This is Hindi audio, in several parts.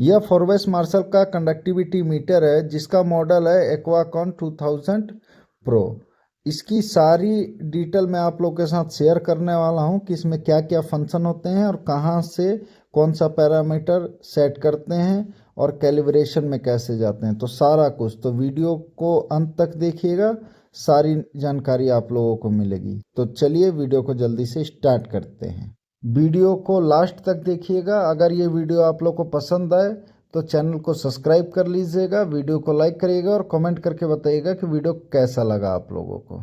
यह फॉरवेस मार्शल का कंडक्टिविटी मीटर है जिसका मॉडल है एक्वाकॉन 2000 प्रो। इसकी सारी डिटेल मैं आप लोग के साथ शेयर करने वाला हूं कि इसमें क्या क्या फंक्शन होते हैं और कहां से कौन सा पैरामीटर सेट करते हैं और कैलिब्रेशन में कैसे जाते हैं, तो सारा कुछ। तो वीडियो को अंत तक देखिएगा, सारी जानकारी आप लोगों को मिलेगी। तो चलिए वीडियो को जल्दी से स्टार्ट करते हैं। वीडियो को लास्ट तक देखिएगा। अगर ये वीडियो आप लोग को पसंद आए तो चैनल को सब्सक्राइब कर लीजिएगा, वीडियो को लाइक करिएगा और कमेंट करके बताइएगा कि वीडियो कैसा लगा आप लोगों को।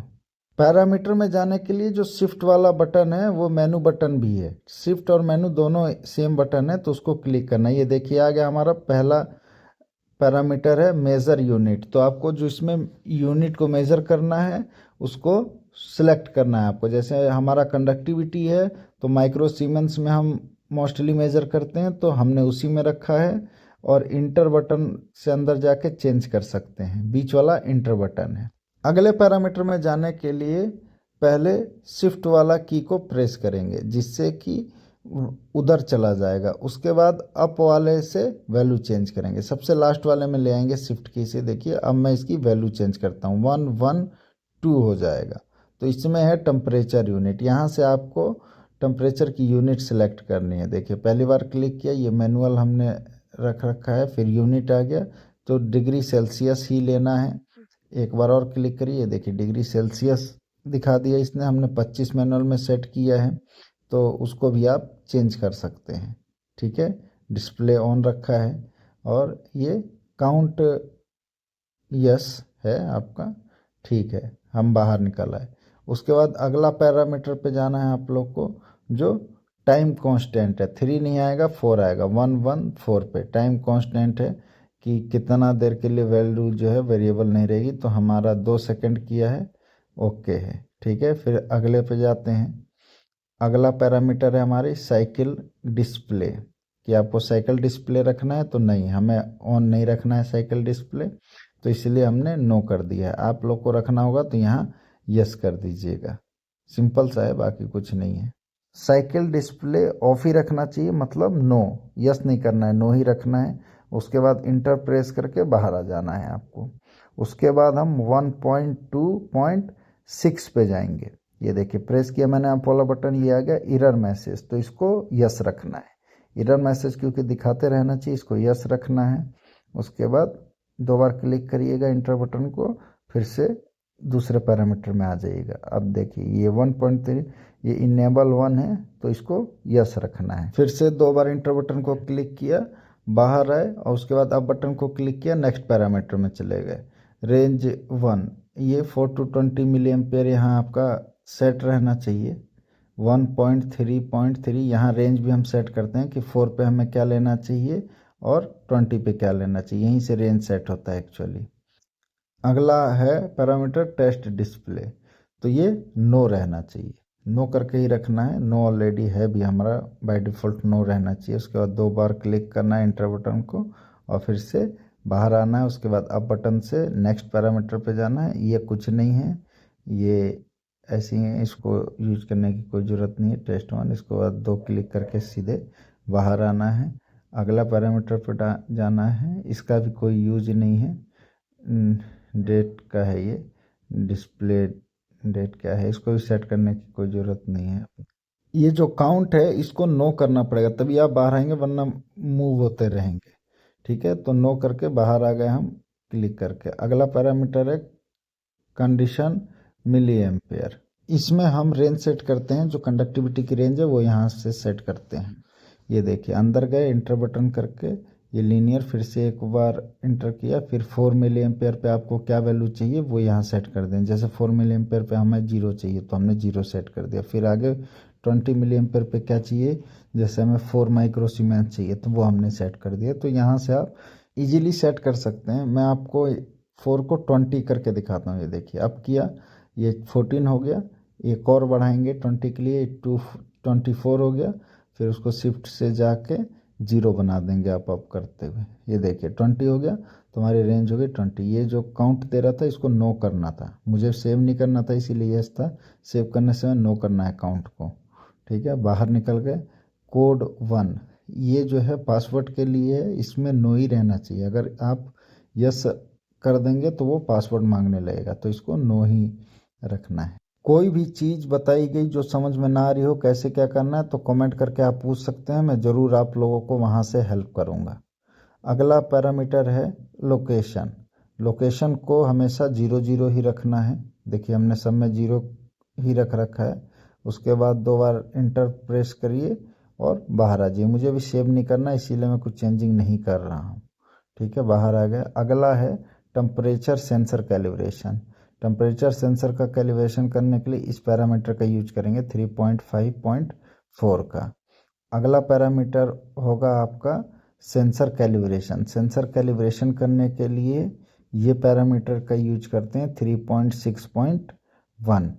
पैरामीटर में जाने के लिए जो शिफ्ट वाला बटन है वो मेनू बटन भी है। शिफ्ट और मेनू दोनों सेम बटन है, तो उसको क्लिक करना है। ये देखिए आ गया हमारा पहला पैरामीटर है मेज़र यूनिट। तो आपको जो इसमें यूनिट को मेज़र करना है उसको सिलेक्ट करना है आपको। जैसे हमारा कंडक्टिविटी है तो माइक्रो सीमेंस में हम मोस्टली मेज़र करते हैं, तो हमने उसी में रखा है। और इंटर बटन से अंदर जाके चेंज कर सकते हैं, बीच वाला इंटर बटन है। अगले पैरामीटर में जाने के लिए पहले शिफ्ट वाला की को प्रेस करेंगे जिससे कि उधर चला जाएगा। उसके बाद अप वाले से वैल्यू चेंज करेंगे, सबसे लास्ट वाले में ले आएंगे शिफ्ट की से। देखिए अब मैं इसकी वैल्यू चेंज करता हूँ, 112 हो जाएगा। तो इसमें है टेम्परेचर यूनिट, यहाँ से आपको टेम्परेचर की यूनिट सेलेक्ट करनी है। देखिए पहली बार क्लिक किया, ये मैनुअल हमने रख रखा है, फिर यूनिट आ गया तो डिग्री सेल्सियस ही लेना है। एक बार और क्लिक करिए, देखिए डिग्री सेल्सियस दिखा दिया इसने, हमने 25 मैनुअल में सेट किया है, तो उसको भी आप चेंज कर सकते हैं। ठीक है, डिस्प्ले ऑन रखा है और ये काउंट यस है आपका। ठीक है, हम बाहर निकल आए। उसके बाद अगला पैरामीटर पे जाना है आप लोग को, जो टाइम कांस्टेंट है। 3 नहीं आएगा, 4 आएगा, 114 पे टाइम कांस्टेंट है कि कितना देर के लिए वैल्यू जो है वेरिएबल नहीं रहेगी। तो हमारा 2 सेकंड किया है, ओके है। ठीक है, फिर अगले पे जाते हैं। अगला पैरामीटर है हमारी साइकिल डिस्प्ले, कि आपको साइकिल डिस्प्ले रखना है तो नहीं, हमें ऑन नहीं रखना है साइकिल डिस्प्ले, तो इसलिए हमने नो कर दिया है। आप लोग को रखना होगा तो यहाँ यस कर दीजिएगा, सिंपल सा है, बाकी कुछ नहीं है। साइकिल डिस्प्ले ऑफ ही रखना चाहिए, मतलब नो, यस नहीं करना है, नो ही रखना है। उसके बाद इंटर प्रेस करके बाहर आ जाना है आपको। उसके बाद हम 1.2.6 पे जाएंगे। ये देखिए प्रेस किया मैंने आप वाला बटन, ये आ गया एरर मैसेज, तो इसको यस रखना है। एरर मैसेज क्योंकि दिखाते रहना चाहिए, इसको यस रखना है। उसके बाद 2 बार क्लिक करिएगा इंटर बटन को, फिर से दूसरे पैरामीटर में आ जाइएगा। अब देखिए ये 1.3, ये इनेबल 1 है तो इसको यस रखना है। फिर से 2 बार इंटर बटन को क्लिक किया, बाहर आए और उसके बाद अब बटन को क्लिक किया, नेक्स्ट पैरामीटर में चले गए। रेंज 1, ये 4 to 20 मिली एम्पेयर यहाँ आपका सेट रहना चाहिए। 1.3.3 यहाँ रेंज भी हम सेट करते हैं कि 4 पे हमें क्या लेना चाहिए और 20 पे क्या लेना चाहिए, यहीं से रेंज सेट होता है एक्चुअली। अगला है पैरामीटर टेस्ट डिस्प्ले, तो ये नो रहना चाहिए, नो करके ही रखना है। नो ऑलरेडी है भी हमारा, बाय डिफ़ॉल्ट नो रहना चाहिए। उसके बाद 2 बार क्लिक करना है इंटर बटन को और फिर से बाहर आना है। उसके बाद अप बटन से नेक्स्ट पैरामीटर पे जाना है। ये कुछ नहीं है, ये ऐसे ही है, इसको यूज करने की कोई ज़रूरत नहीं है। टेस्ट 1, इसके बाद 2 क्लिक करके सीधे बाहर आना है। अगला पैरामीटर पर जाना है, इसका भी कोई यूज नहीं है, डेट का है ये, डिस्प्ले डेट क्या है, इसको भी सेट करने की कोई ज़रूरत नहीं है। ये जो काउंट है इसको नो करना पड़ेगा, तभी आप बाहर आएंगे, वरना मूव होते रहेंगे। ठीक है, तो नो करके बाहर आ गए हम क्लिक करके। अगला पैरामीटर है कंडीशन मिली एम्पेयर। इसमें हम रेंज सेट करते हैं, जो कंडक्टिविटी की रेंज है वो यहाँ से सेट करते हैं। ये देखिए अंदर गए, इंटर बटन करके ये लीनियर, फिर से एक बार इंटर किया, फिर 4 मिली एम्पेयर पे आपको क्या वैल्यू चाहिए वो यहाँ सेट कर दें। जैसे 4 मिली एम्पेयर पे हमें 0 चाहिए तो हमने 0 सेट कर दिया। फिर आगे 20 मिली एम्पेयर पे क्या चाहिए, जैसे हमें 4 माइक्रो सीमेंस चाहिए तो वो हमने सेट कर दिया। तो यहाँ से आप इजीली सेट कर सकते हैं। मैं आपको 4 को 20 करके दिखाता हूँ। ये देखिए अब किया, ये 14 हो गया, एक और बढ़ाएंगे 20 के लिए, 24 हो गया। फिर उसको शिफ्ट से जाके 0 बना देंगे अप करते हुए। ये देखिए 20 हो गया, तो हमारी रेंज हो गई 20। ये जो काउंट दे रहा था इसको नो करना था, मुझे सेव नहीं करना था इसीलिए यस था, सेव करने से नो करना है काउंट को। ठीक है, बाहर निकल गए। कोड 1, ये जो है पासवर्ड के लिए इसमें नो ही रहना चाहिए। अगर आप यस कर देंगे तो वो पासवर्ड मांगने लगेगा, तो इसको नो ही रखना है। कोई भी चीज़ बताई गई जो समझ में ना आ रही हो कैसे क्या करना है तो कमेंट करके आप पूछ सकते हैं, मैं ज़रूर आप लोगों को वहाँ से हेल्प करूँगा। अगला पैरामीटर है लोकेशन। लोकेशन को हमेशा 0 ही रखना है। देखिए हमने सब में 0 ही रख रखा है। उसके बाद 2 बार इंटर प्रेस करिए और बाहर आ जाइए। मुझे भी सेव नहीं करना इसीलिए मैं कुछ चेंजिंग नहीं कर रहा हूँ। ठीक है, बाहर आ गया। अगला है temperature sensor calibration. Temperature sensor का कैलिब्रेशन करने के लिए इस पैरामीटर का यूज करेंगे 3.5.4 का। अगला पैरामीटर होगा आपका सेंसर कैलिब्रेशन। सेंसर कैलिब्रेशन करने के लिए ये पैरामीटर का यूज करते हैं 3.6.1।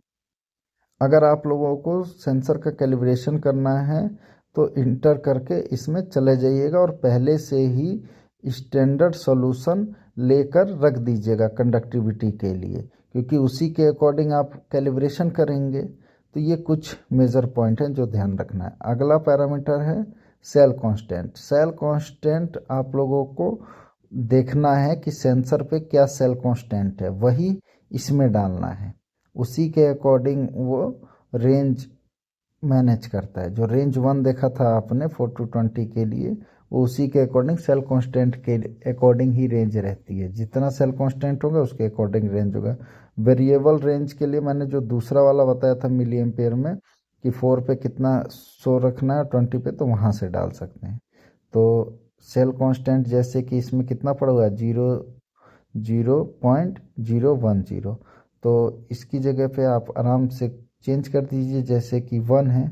अगर आप लोगों को सेंसर का कैलिब्रेशन करना है तो इंटर करके इसमें चले जाइएगा और पहले से ही स्टैंडर्ड सॉल्यूशन लेकर रख दीजिएगा कंडक्टिविटी के लिए, क्योंकि उसी के अकॉर्डिंग आप कैलिब्रेशन करेंगे। तो ये कुछ मेजर पॉइंट हैं जो ध्यान रखना है। अगला पैरामीटर है सेल कांस्टेंट। सेल कांस्टेंट आप लोगों को देखना है कि सेंसर पे क्या सेल कांस्टेंट है, वही इसमें डालना है। उसी के अकॉर्डिंग वो रेंज मैनेज करता है। जो रेंज 1 देखा था आपने 4 to 20 के लिए, वो उसी के अकॉर्डिंग सेल कांस्टेंट के अकॉर्डिंग ही रेंज रहती है। जितना सेल कांस्टेंट होगा उसके अकॉर्डिंग रेंज होगा। वेरिएबल रेंज के लिए मैंने जो दूसरा वाला बताया था मिली एम्पेयर में कि 4 पे कितना शो रखना है 20 पे, तो वहाँ से डाल सकते हैं। तो सेल कांस्टेंट जैसे कि इसमें कितना पड़ा हुआ है 0.010, तो इसकी जगह पे आप आराम से चेंज कर दीजिए। जैसे कि 1 है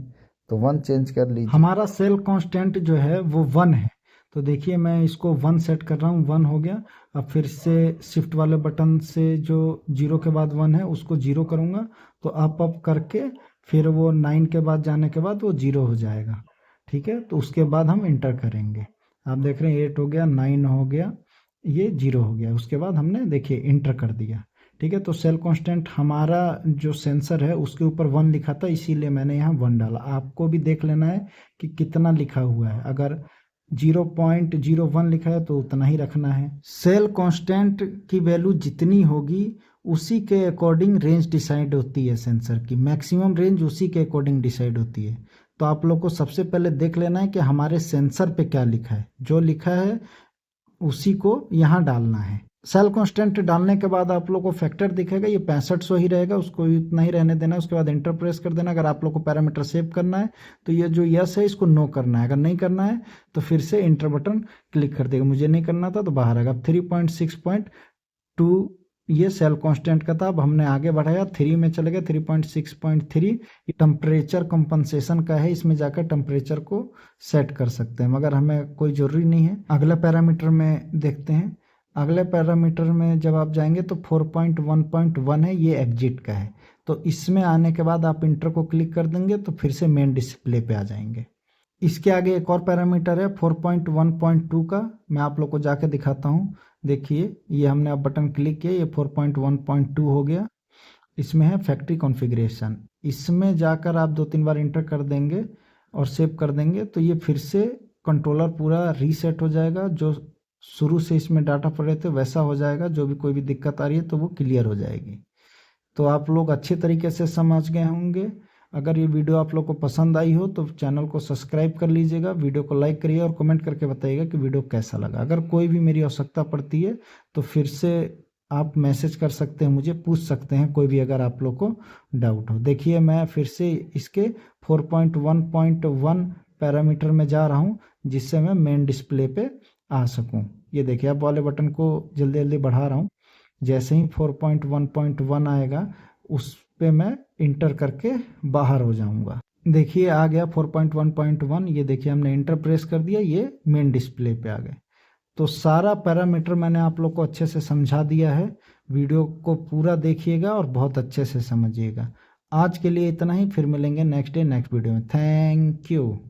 तो 1 चेंज कर लीजिए। हमारा सेल कांस्टेंट जो है वो 1 है, तो देखिए मैं इसको 1 सेट कर रहा हूँ, 1 हो गया। अब फिर से शिफ्ट वाले बटन से जो 0 के बाद 1 है उसको 0 करूँगा, तो अप करके फिर वो 9 के बाद जाने के बाद वो 0 हो जाएगा। ठीक है, तो उसके बाद हम इंटर करेंगे। आप देख रहे हैं 8 हो गया, 9 हो गया, ये 0 हो गया। उसके बाद हमने देखिए इंटर कर दिया। ठीक है, तो सेल कांस्टेंट हमारा जो सेंसर है उसके ऊपर 1 लिखा था, इसीलिए मैंने यहाँ 1 डाला। आपको भी देख लेना है कि कितना लिखा हुआ है। अगर 0.01 लिखा है तो उतना ही रखना है। सेल कांस्टेंट की वैल्यू जितनी होगी उसी के अकॉर्डिंग रेंज डिसाइड होती है। सेंसर की मैक्सिमम रेंज उसी के अकॉर्डिंग डिसाइड होती है। तो आप लोग को सबसे पहले देख लेना है कि हमारे सेंसर पे क्या लिखा है। जो लिखा है उसी को यहाँ डालना है। सेल कांस्टेंट डालने के बाद आप लोग को फैक्टर दिखेगा, ये 6500 ही रहेगा, उसको इतना ही रहने देना। उसके बाद एंटर प्रेस कर देना। अगर आप लोग को पैरामीटर सेव करना है तो ये जो यस है इसको नो करना है। अगर नहीं करना है तो फिर से एंटर बटन क्लिक कर देगा। मुझे नहीं करना था तो बाहर आएगा। 3.6.2 ये सेल कांस्टेंट का था। अब हमने आगे बढ़ाया, 3 में चले गए, 3.6.3। ये टेम्परेचर कंपनसेशन का है, इसमें जाकर टेम्परेचर को सेट कर सकते हैं, मगर हमें कोई ज़रूरी नहीं है। अगला पैरामीटर में देखते हैं। अगले पैरामीटर में जब आप जाएंगे तो 4.1.1 है, ये एग्जिट का है। तो इसमें आने के बाद आप इंटर को क्लिक कर देंगे तो फिर से मेन डिस्प्ले पे आ जाएंगे। इसके आगे एक और पैरामीटर है 4.1.2 का, मैं आप लोग को जाके दिखाता हूँ। देखिए ये हमने अब बटन क्लिक किया, ये 4.1.2 हो गया। इसमें है फैक्ट्री कॉन्फ़िगरेशन। इसमें जाकर आप 2-3 बार इंटर कर देंगे और सेव कर देंगे तो ये फिर से कंट्रोलर पूरा रीसेट हो जाएगा। जो शुरू से इसमें डाटा पड़े थे वैसा हो जाएगा। जो भी कोई भी दिक्कत आ रही है तो वो क्लियर हो जाएगी। तो आप लोग अच्छे तरीके से समझ गए होंगे। अगर ये वीडियो आप लोग को पसंद आई हो तो चैनल को सब्सक्राइब कर लीजिएगा, वीडियो को लाइक करिए और कमेंट करके बताइएगा कि वीडियो कैसा लगा। अगर कोई भी मेरी आवश्यकता पड़ती है तो फिर से आप मैसेज कर सकते हैं, मुझे पूछ सकते हैं कोई भी अगर आप लोग को डाउट हो। देखिए मैं फिर से इसके 4.1.1 पैरामीटर में जा रहा हूँ जिससे मैं मेन डिस्प्ले पे आ सकूँ। ये देखिए अब वाले बटन को जल्दी जल्दी बढ़ा रहा हूँ। जैसे ही 4.1.1 आएगा उस पे मैं इंटर करके बाहर हो जाऊंगा। देखिए आ गया 4.1.1। ये देखिए हमने इंटर प्रेस कर दिया, ये मेन डिस्प्ले पे आ गए। तो सारा पैरामीटर मैंने आप लोग को अच्छे से समझा दिया है। वीडियो को पूरा देखिएगा और बहुत अच्छे से समझिएगा। आज के लिए इतना ही, फिर मिलेंगे नेक्स्ट डे नेक्स्ट वीडियो में। Thank you.